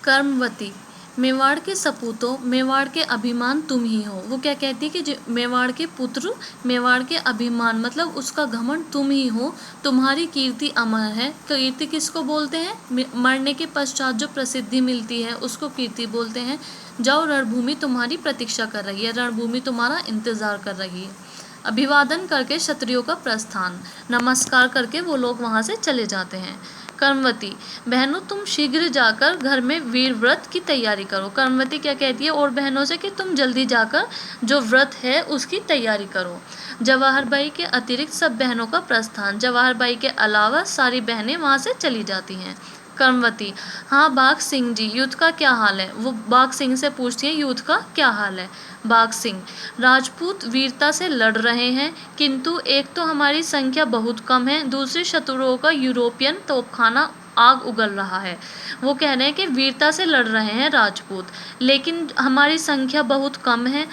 कर्मवती, मेवाड़ के सपूतों, मेवाड़ के अभिमान तुम ही हो। वो क्या कहती है कि जो मेवाड़ के पुत्र, मेवाड़ के अभिमान मतलब उसका घमंड तुम ही हो, तुम्हारी कीर्ति अमर है। कीर्ति किसको बोलते हैं? मरने के पश्चात जो प्रसिद्धि मिलती है उसको कीर्ति बोलते हैं। जाओ, रणभूमि तुम्हारी प्रतीक्षा कर रही है, रणभूमि तुम्हारा इंतजार कर रही है। अभिवादन करके क्षत्रियों का प्रस्थान, नमस्कार करके वो लोग वहाँ से चले जाते हैं। कर्मवती, बहनों तुम शीघ्र जाकर घर में वीर व्रत की तैयारी करो। कर्मवती क्या कहती है और बहनों से कि तुम जल्दी जाकर जो व्रत है उसकी तैयारी करो। जवाहर बाई के अतिरिक्त सब बहनों का प्रस्थान, जवाहर बाई के अलावा सारी बहनें वहाँ से चली जाती हैं। कर्मवती, हाँ बाघ सिंह जी, युद्ध का क्या हाल है? वो बाघ सिंह से पूछती है युद्ध का क्या हाल है। बाघ सिंह, राजपूत वीरता से लड़ रहे हैं, किंतु एक तो हमारी संख्या बहुत कम है, दूसरे शत्रुओं का यूरोपियन तोपखाना आग उगल रहा है। वो कह रहे हैं कि वीरता से लड़ रहे हैं राजपूत, लेकिन हमारी संख्या बहुत कम है।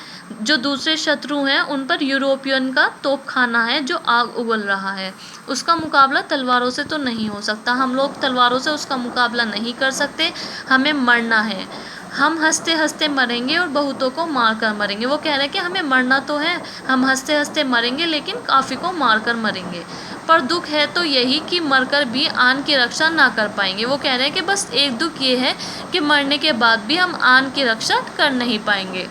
जो दूसरे शत्रु हैं उन पर यूरोपियन का तोपखाना है जो आग उगल रहा है। उसका मुकाबला तलवारों से तो नहीं हो सकता, हम लोग तलवारों से उसका मुकाबला नहीं कर सकते, हमें मरना है। हम हंसते हंसते मरेंगे और बहुतों को मार कर मरेंगे। वो कह रहे हैं कि हमें मरना तो है, हम हंसते हंसते मरेंगे लेकिन काफ़ी को मार कर मरेंगे। पर दुख है तो यही कि मरकर भी आन की रक्षा ना कर पाएंगे। वो कह रहे हैं कि बस एक दुख ये है कि मरने के बाद भी हम आन की रक्षा कर नहीं पाएंगे।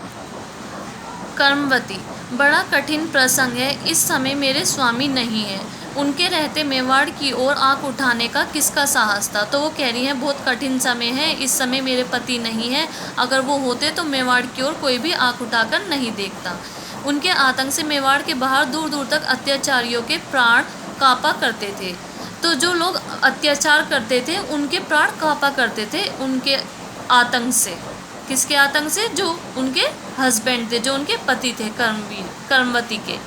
कर्मवती, बड़ा कठिन प्रसंग है, इस समय मेरे स्वामी नहीं है, उनके रहते मेवाड़ की ओर आंख उठाने का किसका साहस था? तो वो कह रही हैं बहुत कठिन समय है, इस समय मेरे पति नहीं है, अगर वो होते तो मेवाड़ की ओर कोई भी आंख उठाकर नहीं देखता। उनके आतंक से मेवाड़ के बाहर दूर दूर तक अत्याचारियों के प्राण काँपा करते थे। तो जो लोग अत्याचार करते थे उनके प्राण काँपा करते थे उनके आतंक से। किसके आतंक से? जो उनके हस्बैंड थे, जो उनके पति थे कर्मवती के।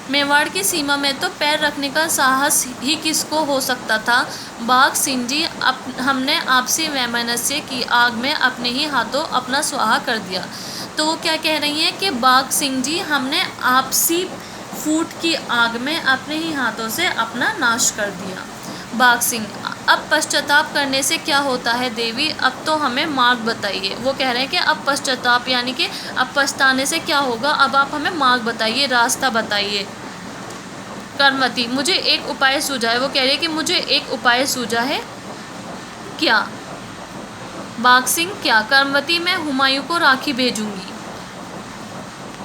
मेवाड़ की सीमा में तो पैर रखने का साहस ही किसको हो सकता था? बाघ सिंह जी, हमने आपसी वैमनस्य की आग में अपने ही हाथों अपना स्वाहा कर दिया। तो वो क्या कह रही हैं कि बाघ सिंह जी, हमने आपसी फूट की आग में अपने ही हाथों से अपना नाश कर दिया। बाघ सिंह, अब पश्चाताप करने से क्या होता है देवी, अब तो हमें मार्ग बताइए। वो कह रहे हैं कि अब पश्चाताप यानी कि अब पछताने से क्या होगा, अब आप हमें मार्ग बताइए, रास्ता बताइए। कर्मवती, मुझे एक उपाय सूझा है। वो कह रही है कि मुझे एक उपाय सूझा है। क्या? बाघ सिंह, क्या? कर्मवती, मैं हुमायूं को राखी भेजूंगी।